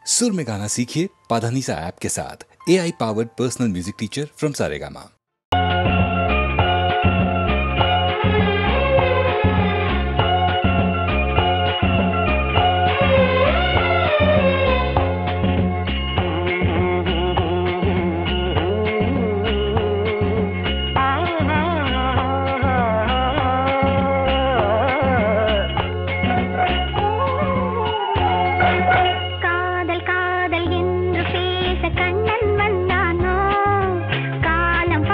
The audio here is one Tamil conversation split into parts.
सुर में गाना सीखिए पाधानीसा ऐप के साथ। AI powered personal music teacher from Saregama. காதல் காதல் என்று பேச கண்ணன் வந்தானோ, காலம்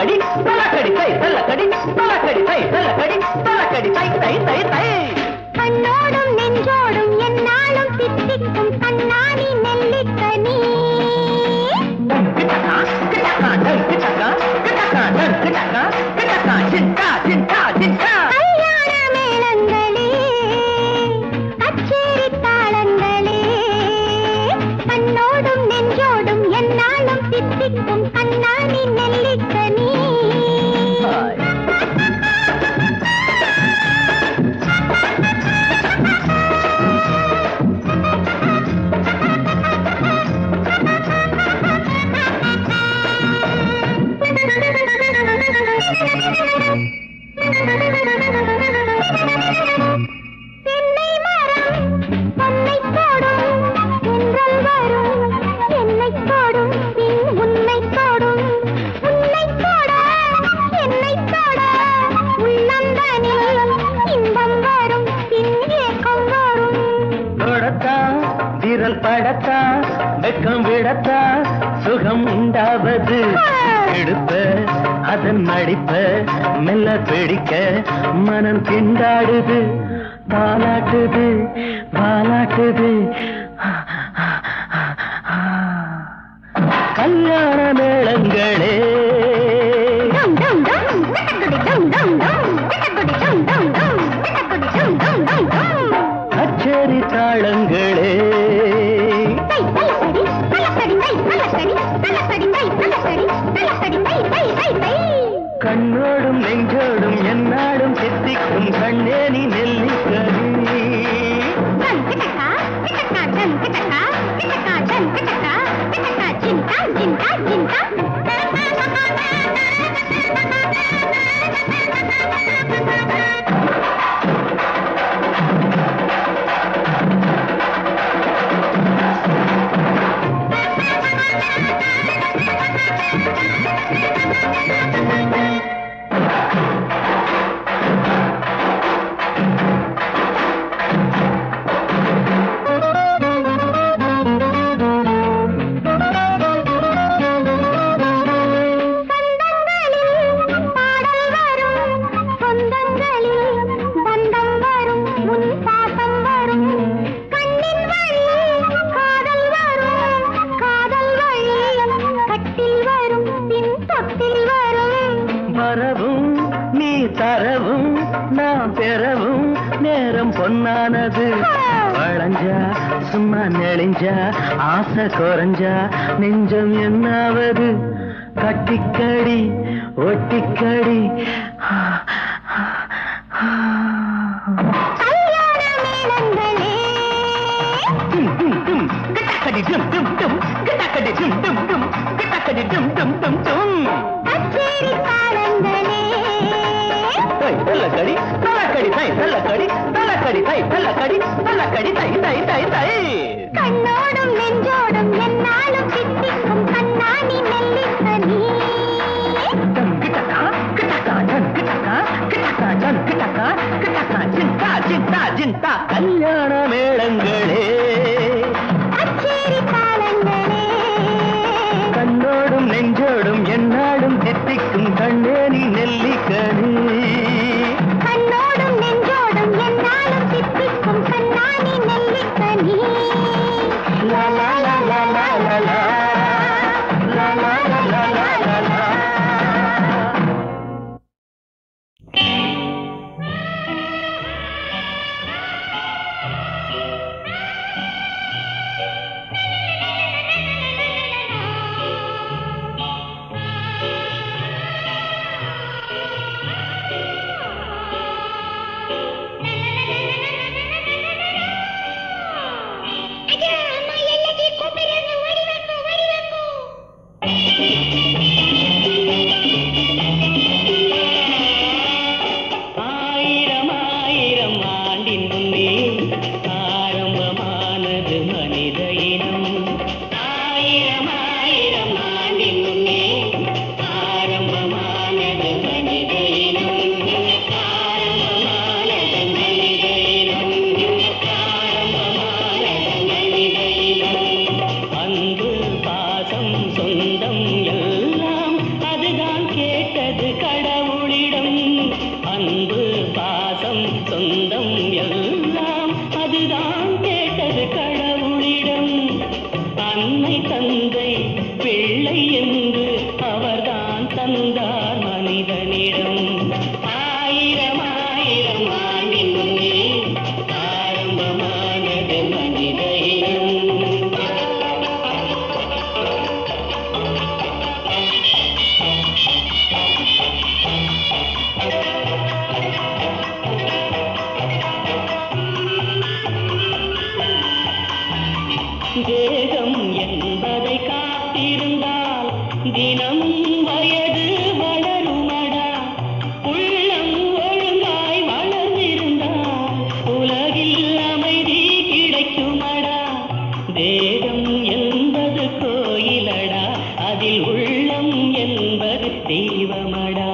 தலக்கடி தலக்கடி தை தலக்கடி தலக்கடி தை தலக்கடி தலக்கடி தை தை தை தை. கண்ணோடும் நெஞ்சோடும் என்னாலும் தித்திக்கும் கண்ணாடி நெல்லிக்கனி. கிட்டக்கா கிட்டக்கா கிட்டக்கா கிட்டக்கா கிட்டக்கா கிட்டக்கா சிண்டா சிண்டா சிண்டா. கல்யாண மேளங்களே கச்சேரி தாளங்களே கண்ணோடும் நெஞ்சோடும் என்னாலும் தித்திக்கும் கண்ணாடி நெல்லிக்கனி. படத்தா வெக்கம் விடத்தா சுகம் உண்டாவது எடுப்ப அதன் நடிப்ப மெல்ல பிடிக்க மனம் திண்டாடுது தாலாட்டுது பாலாட்டுது. கல்யாண மேளங்களே கச்சேரி தாளங்களே கண்ணோடும் நெஞ்சோடும் என்னாடும் சித்திக்கும் கண்ணேனி நெல்லிக்கனி. தரவும் நாம் பெறவும் நேரம் பொன்னானது. வளைஞ்சா சும்மா நெளிஞ்சா ஆசை குறைஞ்சா நெஞ்சம் என்னாவது. கட்டிக்கடி ஒட்டிக்கடி கிட்டக்கடி டும் டும் டும் கிட்டக்கடி டும் டும் டும் கிட்டக்கடி டும் டும் டும் டும். தலக்கடி தலக்கடி தை தலக்கடி தலக்கடி தை தலக்கடி தலக்கடி தை தை தை தை. கண்ணோடும் நெஞ்சோடும் என்னாலும் தித்திக்கும் கண்ணாடி நெல்லிக்கனி. கிட்டக்கா கிட்டக்கா கிட்டக்கா கிட்டக்கா கிட்டக்கா கிட்டக்கா சிண்டா சிண்டா சிண்டா. கல்யாண மேளங்களே கச்சேரி தாளங்களே கண்ணோடும் நெஞ்சோடும் என்னாடும் தித்திக்கும் கண்ணேனி நெல்லிக்கனி. கண்ணோடும் நெஞ்சோடும் என்னாலும் தித்திக்கும் கண்ணாடி நெல்லிக்கனி. லா லா லா லா லா லா லா லா லா லா லா லா லா. சொந்தம் எல்லாம் அதுதான் கேட்ட பிள்ளை என்று அவர்தான் தந்தார் மனிதனிடம். ஆயிரம் ஆயிரம் ஆண்டின் முன்னே ஆரம்பமானது மனித இனம். தேகம் என்பதை காத்திருந்தால் தினமும் வயது வளருமடா. உள்ளம் ஒழுங்காய் வளர்ந்திருந்தால் உலகில் அமைதி கிடைக்குமடா. தேகம் என்பது கோயிலடா, அதில் உள்ளம் என்பது தெய்வமடா.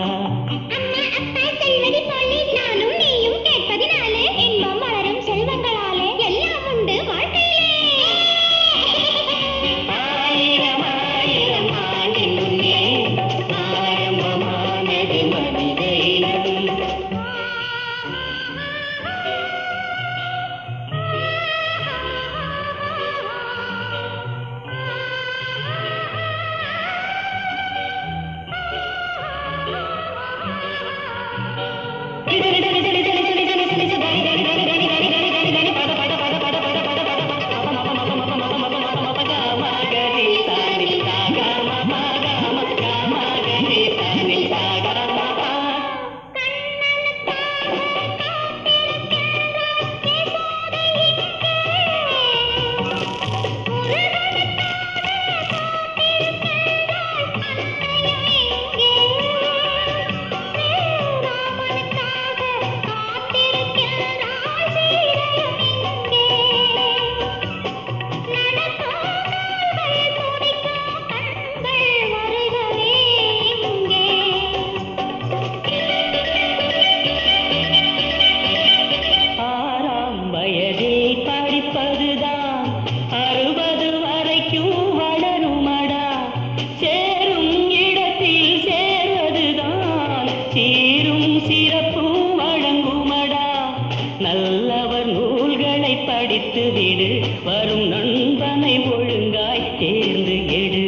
வரும் நண்பனை ஒழுங்காய் தேர்ந்து எடு.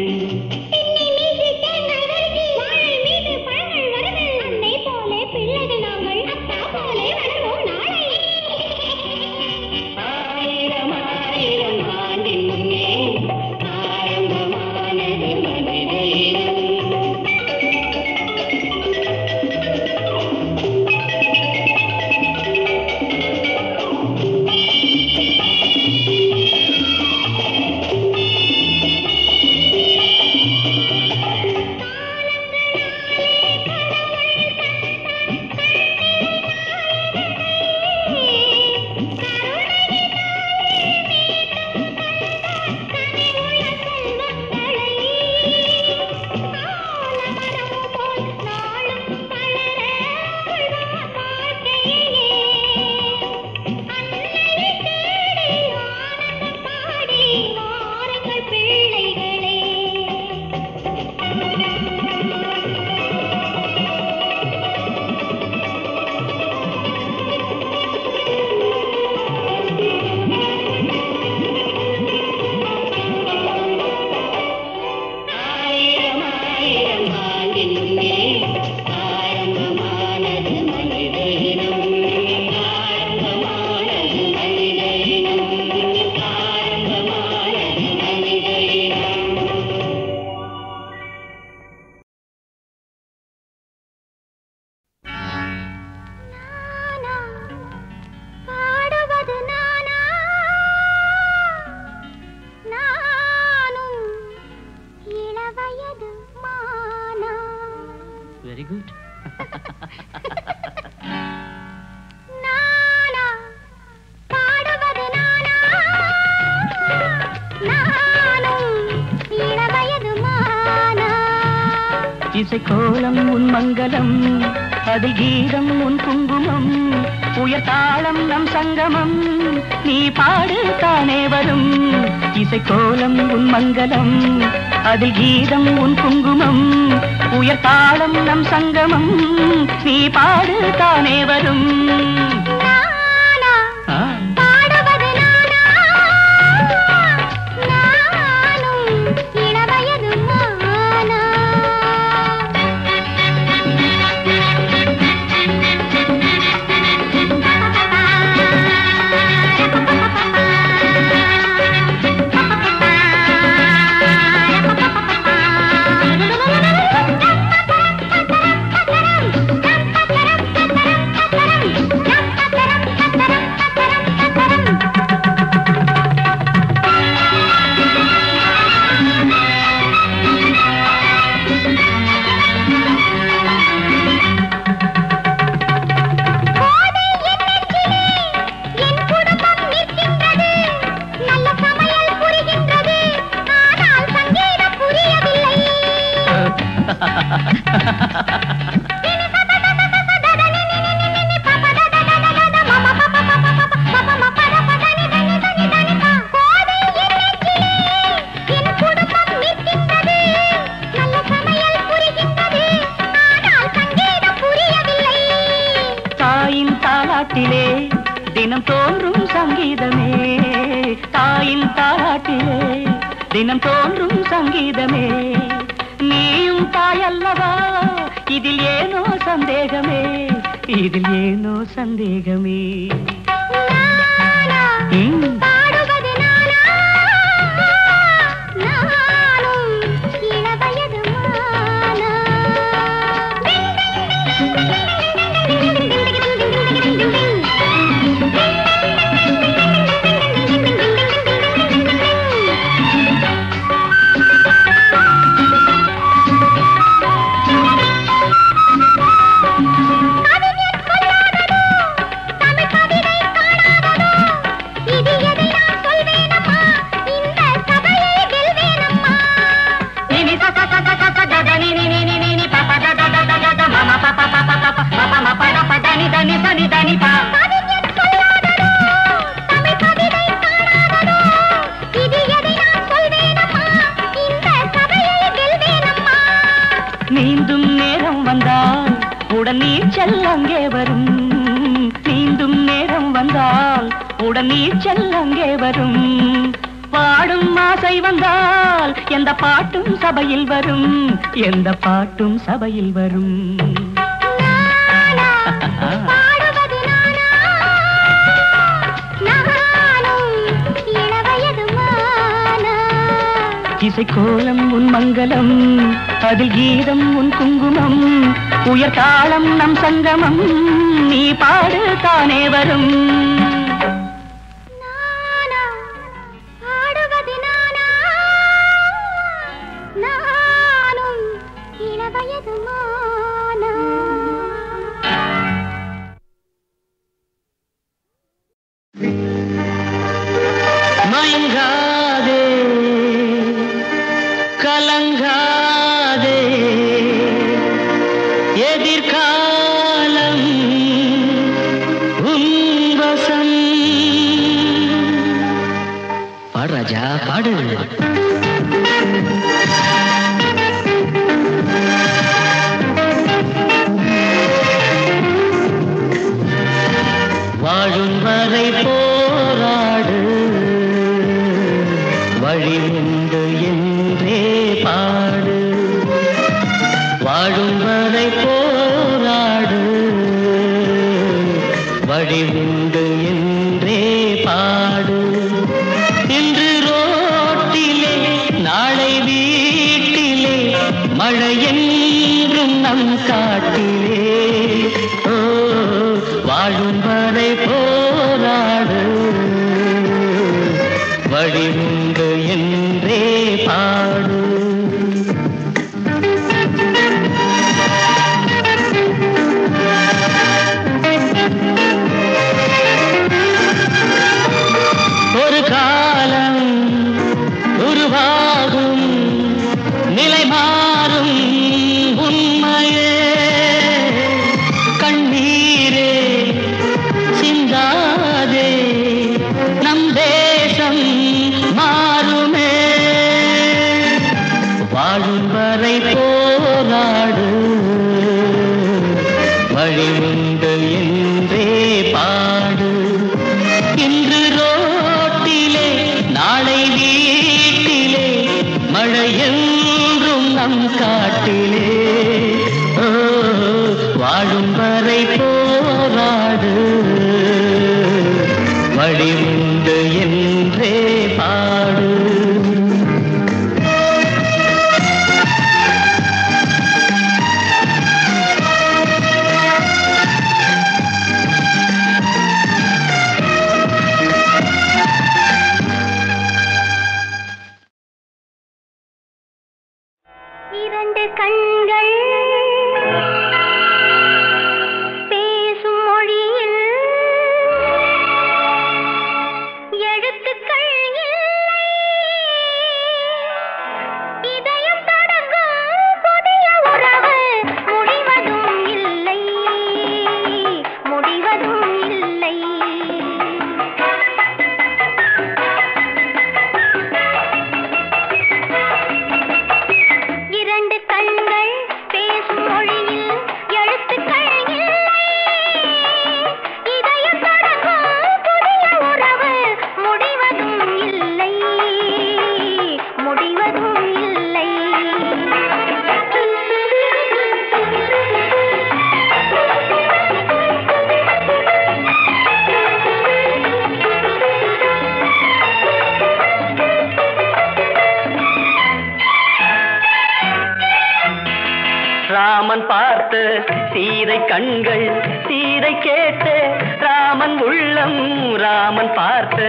ஆயிரம் ஆயிரம் ஆண்டின் முன்னே ஆரம்பமானது மனித இனம். Very good. இசைக்கோலம் உன் மங்களம், அதில் கீதம் உன் குங்குமம், உயர்தாளம் நம் சங்கமம், நீ பாடு தானே வரும். இசைக்கோலம் உன் மங்களம், அதில் கீதம் உன் குங்குமம், உயர்தாளம் நம் சங்கமம், நீ பாடு தானே வரும். நானும் இளவயது தாயின் தாலாட்டிலே தினம் தோன்றும் சங்கீதமே, தாயின் தாலாட்டிலே தினம் தோன்றும் சங்கீதமே. நீயும் தாயல்லவா, இதில் ஏனோ சந்தேகமே, இதில் ஏனோ சந்தேகமே. நீந்தும் நேரம் வந்தால் உடன் நீச்சல் அங்கே வரும், நீந்தும் நேரம் வந்தால் உடன் நீச்சல் அங்கே வரும். பாடும் ஆசை வந்தால் எந்த பாட்டும் சபையில் வரும், எந்த பாட்டும் சபையில் வரும். இசைக்கோலம் உன் மங்களம், அதில் கீதம் உன் குங்குமம், உயர்தாளம் நம் சங்கமம், நீ பாடு தானே வரும். மயங்காதே கலங்காதே, எதிர்காலம் உன் வசம். பாடு ராஜா பாடு. வாழும் வரை போராடு, வழி உண்டு என்றே பாடு. வாழும் வரை போராடு, வழி உண்டு என்றே பாடு. இன்று ரோட்டிலே நாளை வீட்டிலே, மழை என்றும் நம் காட்டிலே. ஓ வாழும் வரை போராடு, வழி உண்டு என்றே பாடு. ஒரு காலம் உருவாகும், நிலை மாறும் உண்மையே. கண்ணீரே சிந்தாதே, நம் தேசம் மாறுமே. வாழும் வரை போராடு, வழி உண்டு என்றே பாடு. இன்று ரோட்டிலே நாளை வீட்டிலே, மழை என்றும் நம் காட்டிலே. ஓ வாழும் வரை போராடு, வழி உண்டு என்றே பாடு. இரண்டு கண்கள் பேசும் மொழியில் எழுத்துக்கள் இல்லை, இதயம் தொடங்கும் புதிய உறவு. ராமன் பார்த்த சீதை கண்கள் சீதை கேட்ட ராமன் உள்ளம் ராமன் பார்த்த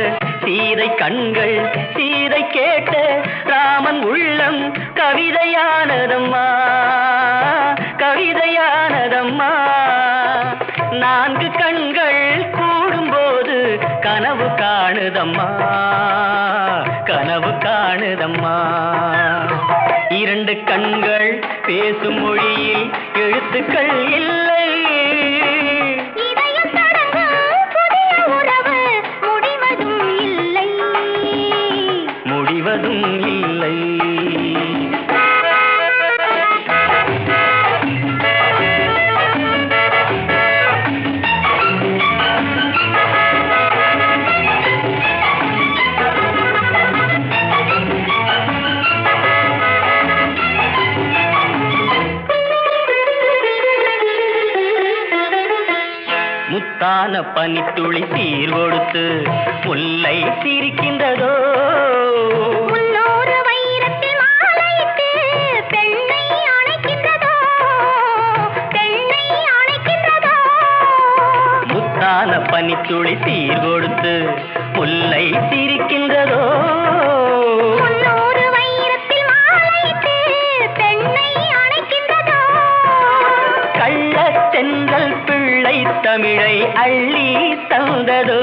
சீதை கண்கள் சீதை கேட்ட ராமன் உள்ளம் கவிதையானதம்மா கவிதையானதம்மா நான்கு கண்கள் கூடும்போது கனவு காணுதம்மா கனவு காணுதம்மா இரண்டு கண்கள் பேசும் மொழியில் எழுத்துக்கள் இல்லை இதயம் தொடங்கும் புதிய உறவு முடிவதும் இல்லை முடிவதும் இல்லை முத்தான பனித்துளி சீர் கொடுத்து முல்லை சிரிக்கின்றதோ முன்னூறு வைரத்தில் மாலையிட்டு பெண்ணை அணைக்கின்றதோ பெண்ணை அணைக்கின்றதோ முத்தான பனித்துளி சீர் கொடுத்து முல்லை சிரிக்கின்றதோ முன்னூறு வைரத்தில் மாலையிட்டு பெண்ணை அணைக்கின்றதோ கள்ளத்தென்றல் பிள்ளை தமிழை அள்ளி தந்ததோ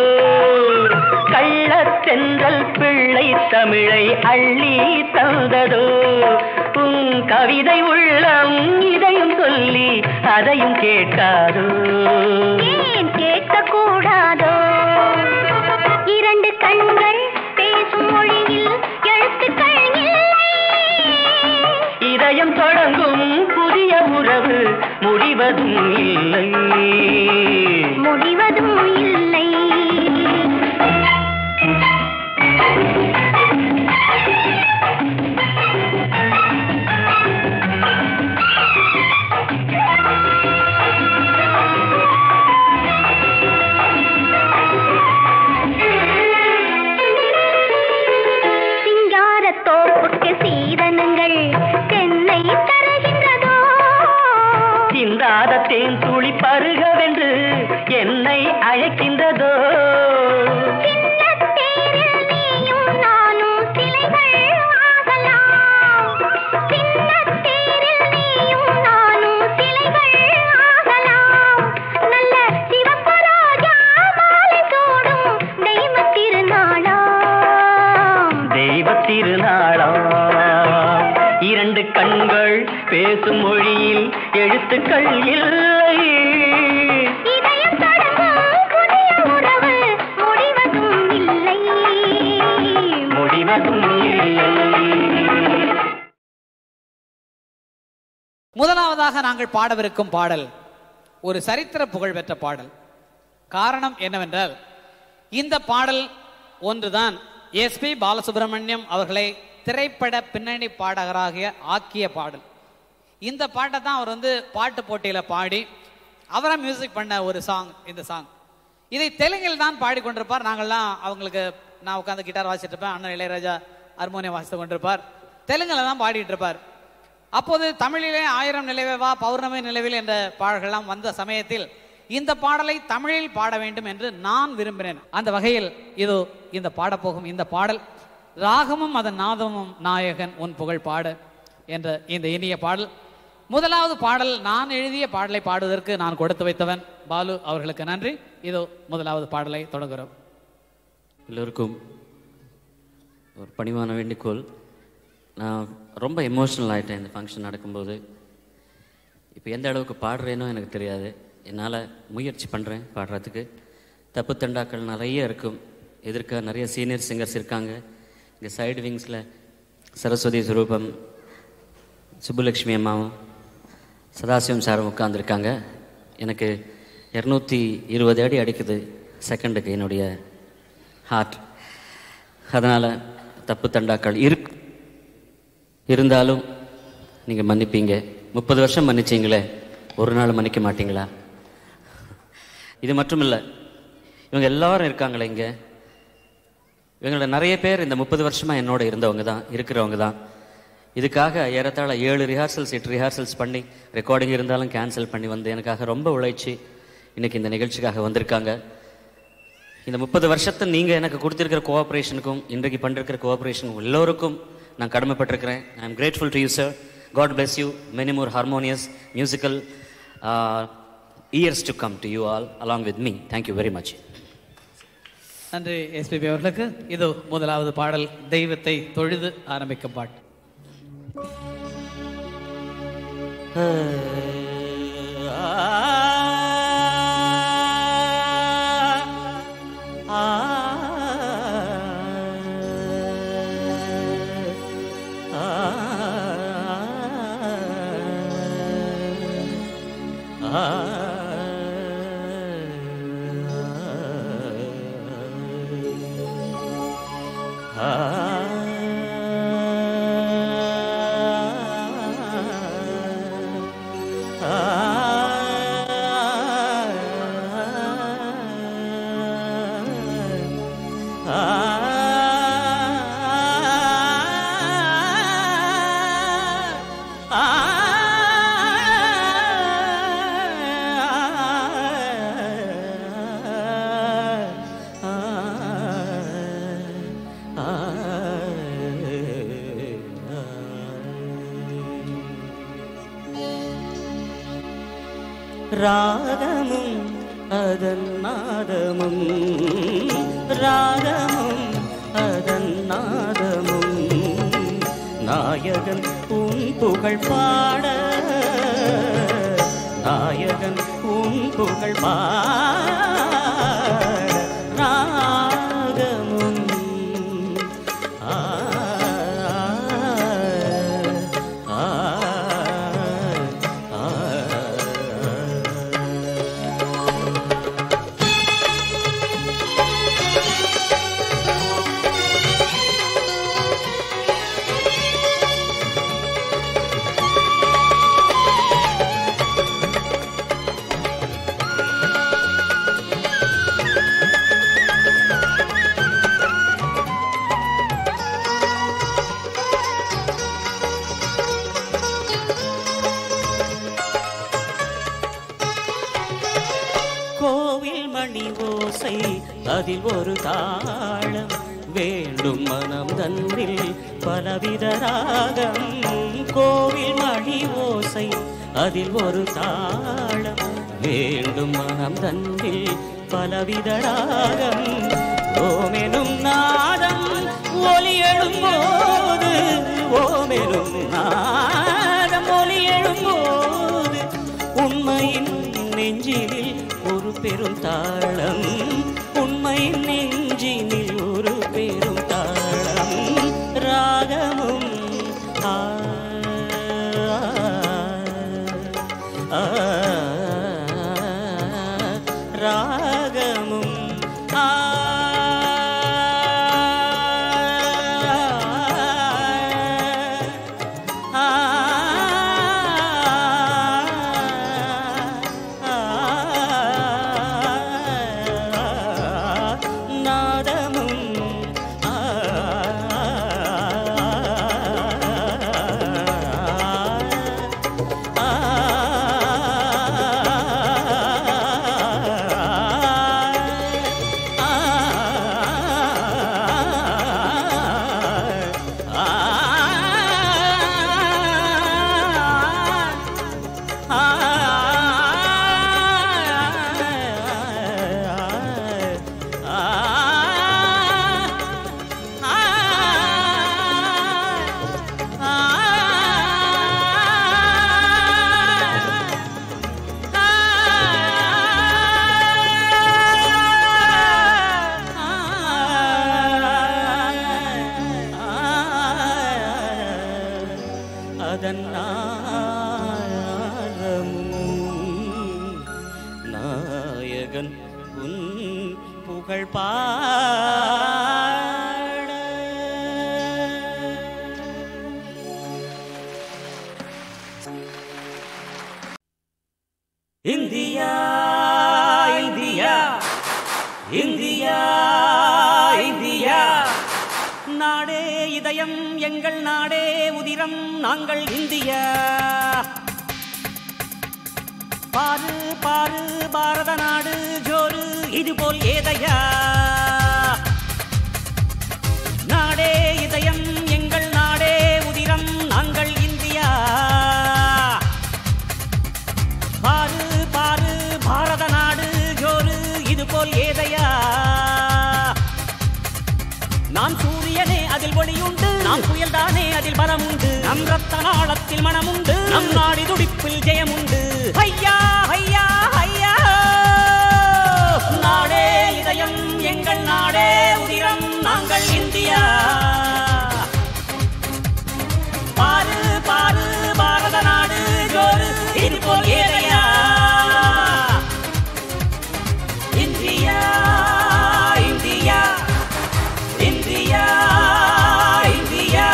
கள்ளத்தென்றல் பிள்ளை தமிழை அள்ளி தந்ததோ உன் கவிதை உள்ளம் இதையும் சொல்லி அதையும் கேட்காதோ ஏன் கேட்கக்கூடாதோ இரண்டு கண்கள் பேசும் மொழியில் எழுத்துக்கள் இல்லை இதயம் தொடங்கும் புதிய உறவு முடிவதும் இல்லை முடிவதும் இல்லை சிங்காரத்தோப்புக்கு சீதனங்கள் தென்னை தருகின்றதோ சிந்தாத தேன் துளி பருகவென்று என்னை அழைக்கின்றதோ சின்னத்தேரில் நீயும் நானும் சிலைகள் ஆகலாம் சின்னத்தேரில் நீயும் நானும் சிலைகள் ஆகலாம் நல்ல சிவப்பு ரோஜா மாலை சூடும் தெய்வ திருநாளாம் தெய்வ திருநாளாம் இரண்டு கண்கள் பேசும் மொழியில் எழுத்துக்கள் இல்லை இதயம் தொடங்கும் புதிய உறவு முடிவதும் இல்லை முடிவதும் இல்லை முதலாவதாக நாங்கள் பாடவிருக்கும் பாடல் ஒரு சரித்திர புகழ் பெற்ற பாடல். காரணம் என்னவென்றால் இந்த பாடல் ஒன்றுதான் எஸ்பி பாலசுப்ரமணியம் அவர்களை திரைப்பட பின்னணி பாடகராக ஆக்கிய பாடல். இந்த பாட்டை தான் அவர் பாட்டு போட்டியில் பாடி அவரை மியூசிக் பண்ண ஒரு சாங் இந்த சாங். இதை தெலுங்கில் தான் பாடிக்கொண்டிருப்பார். நாங்கள்லாம் அவங்களுக்கு நான் உட்காந்து கிட்டார் வாசிட்டு இருப்பேன், அண்ணன் இளையராஜா ஹார்மோனியம் வாசித்து கொண்டிருப்பார், தெலுங்கில் தான் பாடிட்டு இருப்பார். அப்போது தமிழிலே 1000 நிலவேவா பௌர்ணமி நிலவில் என்ற பாடல்கள்லாம் வந்த சமயத்தில் இந்த பாடலை தமிழில் பாட வேண்டும் என்று நான் விரும்பினேன். அந்த வகையில் இது இந்த பாடப்போகும் இந்த பாடல் ராகமும் அதன் நாதமும் நாயகன் உன் புகழ் பாட என்ற இந்த இனிய பாடல். முதலாவது பாடல் நான் எழுதிய பாடலை பாடுவதற்கு நான் கொடுத்து வைத்தவன் பாலு அவர்களுக்கு நன்றி. இதோ முதலாவது பாடலை தொடங்குகிறோம். எல்லோருக்கும் ஒரு பணிவான வேண்டுகோள். நான் ரொம்ப எமோஷ்னல் ஆகிட்டேன் இந்த ஃபங்க்ஷன் நடக்கும்போது. இப்போ எந்த அளவுக்கு பாடுறேனோ எனக்கு தெரியாது. என்னால் முயற்சி பண்ணுறேன் பாடுறதுக்கு. தப்பு தண்டாக்கள் நிறைய இருக்கும். எதிர்க்க நிறைய சீனியர் சிங்கர்ஸ் இருக்காங்க. இங்கே சைடு விங்ஸில் சரஸ்வதி சுரூபம், சுப்புலக்ஷ்மி அம்மாவும் சதாசிவம் சாரும் உட்காந்துருக்காங்க. எனக்கு 220 அடி அடிக்குது செகண்டுக்கு என்னுடைய ஹார்ட். அதனால் தப்பு தண்டாக்கள் இருந்தாலும் நீங்கள் மன்னிப்பீங்க. 30 வருஷம் மன்னிச்சிங்களே, ஒரு நாள் மன்னிக்க மாட்டிங்களா? இது மட்டும் இல்லை, இவங்க எல்லாரும் இருக்காங்களே இங்கே, இவங்கள நிறைய பேர் இந்த 30 வருஷமாக என்னோட இருந்தவங்க தான், இருக்கிறவங்க தான். இதுக்காக ஏறத்தாழ 7 ரிஹார்சல்ஸ் 8 ரிஹார்சல்ஸ் பண்ணி ரெக்கார்டிங் இருந்தாலும் கேன்சல் பண்ணி வந்து எனக்காக ரொம்ப உழைச்சி இன்றைக்கி இந்த நிகழ்ச்சிக்காக வந்திருக்காங்க. இந்த 30 வருஷத்தை நீங்கள் எனக்கு கொடுத்துருக்கிற கோஆப்ரேஷனுக்கும் இன்றைக்கு பண்ணிருக்கிற கோஆப்ரேஷனுக்கும் எல்லோருக்கும் நான் கடமைப்பட்டிருக்கிறேன். I am grateful to you sir. God bless you. Many more harmonious musical years to come to you all along with me. Thank you very much. நன்றி எஸ்பிபி அவர்களுக்கு. இது முதலாவது பாடல், தெய்வத்தை தொழுது ஆரம்பிக்கும் பாட்டு. ராகமும் அதன் நாதமும் ராகமும் அதன் நாதமும் நாயகன் உன் புகழ் பாட நாயகன் உன் புகழ் பாட ராகமும் அதில் ஒரு தாளம் வேண்டும் மனம் தன்னில் பலவித ராகம். கோவில் மணி ஓசை அதில் ஒரு தாளம் வேண்டும் மனம் தன்னில் பலவித ராகம். ஓமெனும் நாதம் ஒலி எழும்போது ஓமெனும் நாதம் ஒலி எழும்போது உண்மையின் நெஞ்சினில் ஒரு பெரும் தாளம் உண்மை நெஞ்சினில் ஒரு பெரும் தாளம் ராகமும் ராகமும் நாயகன் உன் புகழ் பாட. இந்தியா இந்தியா இந்தியா இந்தியா நாடே இதயம் எங்கள் நாடே உதிரம் நாங்கள் இந்தியா. பாரு பாரு பாரத நாடு ஜோரு இதுபோல் ஏதையா. நாடே இதயம் எங்கள் நாடே உதிரம் நாங்கள் இந்தியா. பாரு பாரு பாரத நாடு ஜோரு இதுபோல் ஏதையா. நாம் சூரியனே அதில் ஒளியுண்டு, நாம் புயல்தானே அதில் பலமுண்டு. நம் ரத்த நாளத்தில் மனமுண்டு, நம் நாடி துடிப்பில் ஜெயமுண்டு. ஐயா ஐயா ஐயா நாடே இதயம் எங்கள் நாடே உதிரம் நாங்கள் இந்தியா. பாரு பாரு பாரத நாடு ஜோரு இதுபோல் ஏதையா. India India India India.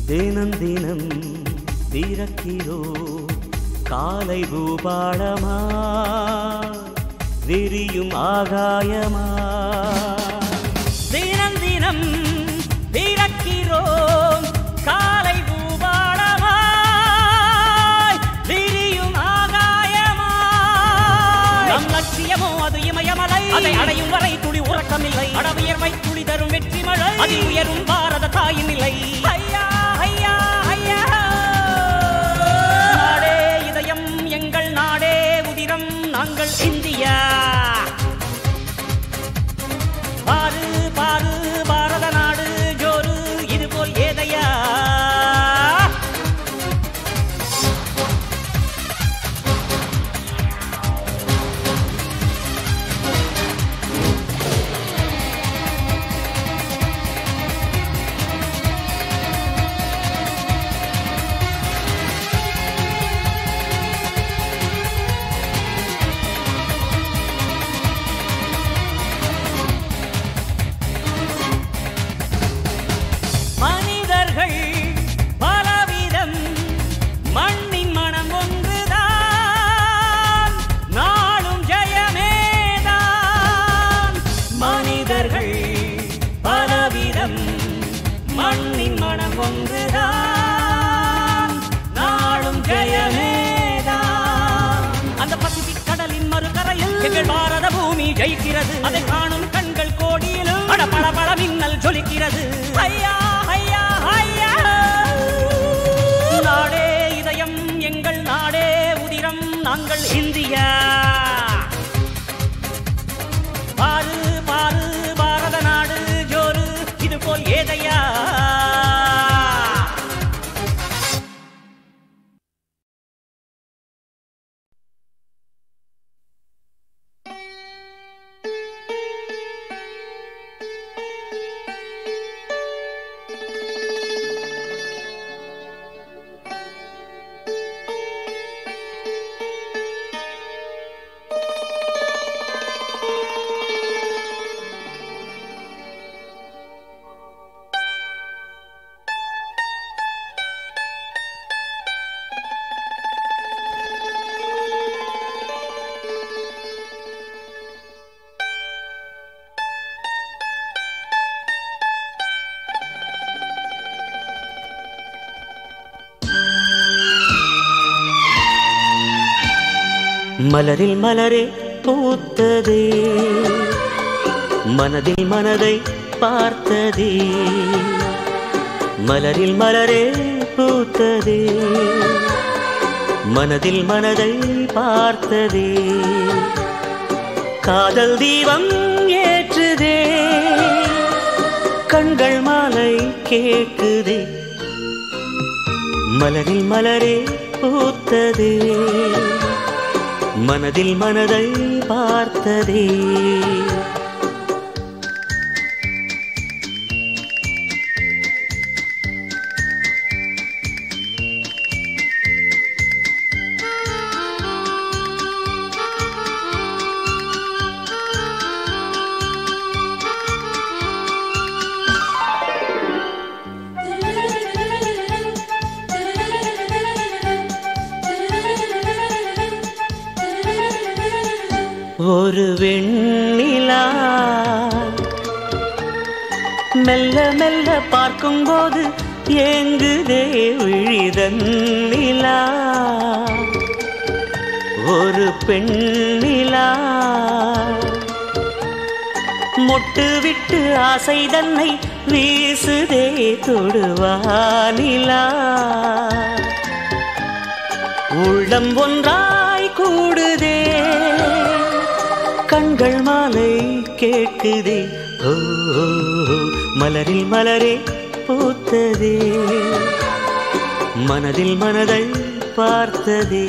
தினம் தினம் திறக்கிறோ காலை பூபாளமா விரியும் ஆகாயமா. தினம் தினம் திறக்கிறோம் காலை பூபாளமாய் விரியும் ஆகாயமாய். நம் லட்சியமோ அது இமயமலை, அதை அடையும் வரை துளி உறக்கமில்லை. அடவியர்வை துளி தரும் வெற்றி மழை, அதில் உயரும் பாரத தாயின் நிலை. ஐயா ஐயா ஐயா நாடே இதயம் எங்கள் நாடே உதிரம் நாங்கள் இந்தியா. பாரு பாரு பாரத நாடு ஜோரு இதுபோல் ஏதையா. மனிதர்கள் பலவிதம், மண்ணின் மனம் ஒன்றுதான், நாளும் ஜெயமேதான். மனிதர்கள் பலவிதம், மண்ணின் மனம் ஒன்றுதான், நாளும் ஜெயமேதான். அந்த பசிபிக் கடலின் மறுகரையில் எங்கள் பாரத பூமி ஜெயிக்கிறது. அதை காணும் கண்கள் கோடியிலும் பட பட மின்னல் ஜொலிக்கிறது. ஐயா ஐயா ஐயா நாடே இதயம் எங்கள் நாடே உதிரம் நாங்கள் இந்தியா. பாரு பாரு பாரத நாடு ஜோரு இதுபோல் ஏதையா. மலரில் மலரே பூத்ததே, மனதில் மனதை பார்த்ததே. மலரில் மலரே பூத்ததே, மனதில் மனதை பார்த்ததே. காதல் தீபம் ஏற்றுதே, கண்கள் மாலை கேட்குதே. மலரில் மலரே பூத்ததே, மனதில் மனதை பார்த்ததே. La ஒரு வெண்ணிலா மெல்ல மெல்ல பார்க்கும்போது ஏங்குதே விழிதன்னிலா ஒரு பெண்ணிலா மொட்டு விட்டு ஆசை தன்னை வீசுதே தொடுவானிலா உள்ளம் ஒன்றாய் கூடுதே கண்கள் மாலை கேட்குதே ஓ மலரில் மலரே பூத்ததே மனதில் மனதை பார்த்ததே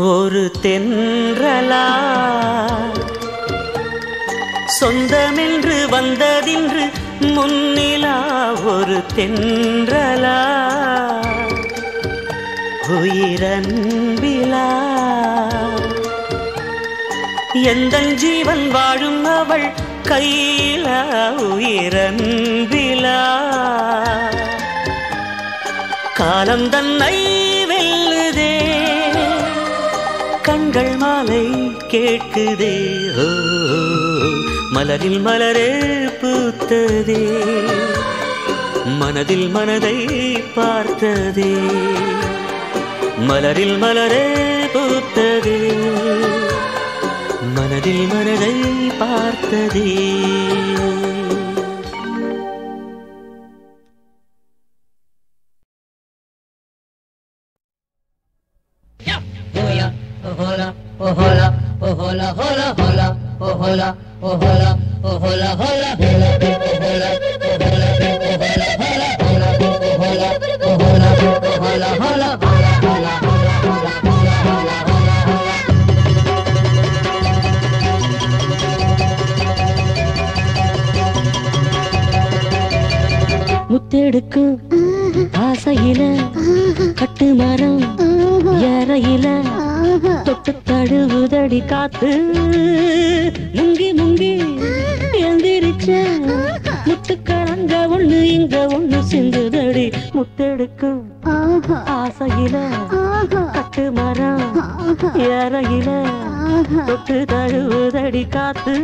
ஒரு தென்றலா சொந்தமென்று வந்ததின்று முன்னிலா ஒரு தென்றலா உயிரன்பிலா எந்தன் ஜீவன் வாழும் அவள் கையிலா உயிரன்பிலா காலம் தன்னை வெல்லுதே கண்கள் மாலை கேட்குதே ஓ மலரில் மலரே பூத்ததே மனதில் மனதை பார்த்ததே மலரில் மலரே பூத்ததே மனதில் மனதை பார்த்ததே முத்தெடுக்கும் ஆசையில கட்டு மரம் ஏறையில தொட்டு தழுவுதடி காத்து முங்கி முங்கி எந்திரிச்ச முத்துக்கரங்க ஒண்ணு இங்க ஒண்ணு சிந்துதடி முத்தெடுக்கும் ஆசையில கட்டு மரம் ஏறையில தொட்டு தழுவுதடி காத்து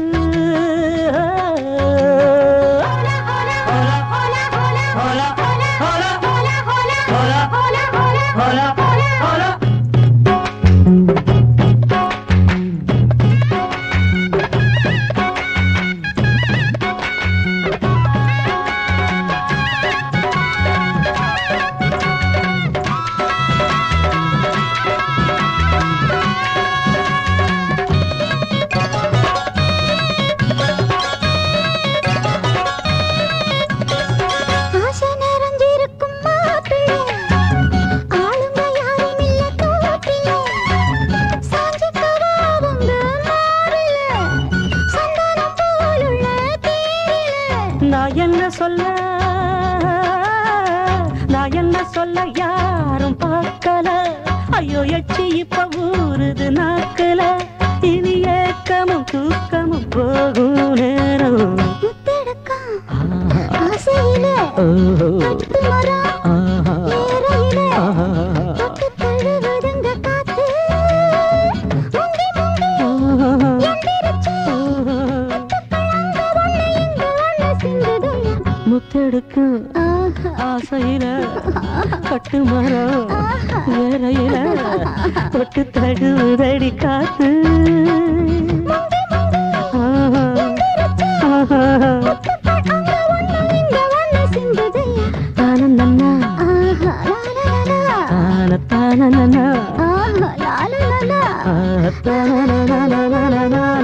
நான் என்ன சொல்ல யாரும் பார்க்கல ஐயோ எச்சி இப்ப ஊறுது நாக்கல இனி ஏக்கமும் தூக்கமும் போகும் நேரம் முத்தெடுக்கு ஆசையில கட்டு மரம் வேறையில தொட்டு தழுவுதடி காத்து தானந்தன்னா தானந்தன்னா தானந்தன்னா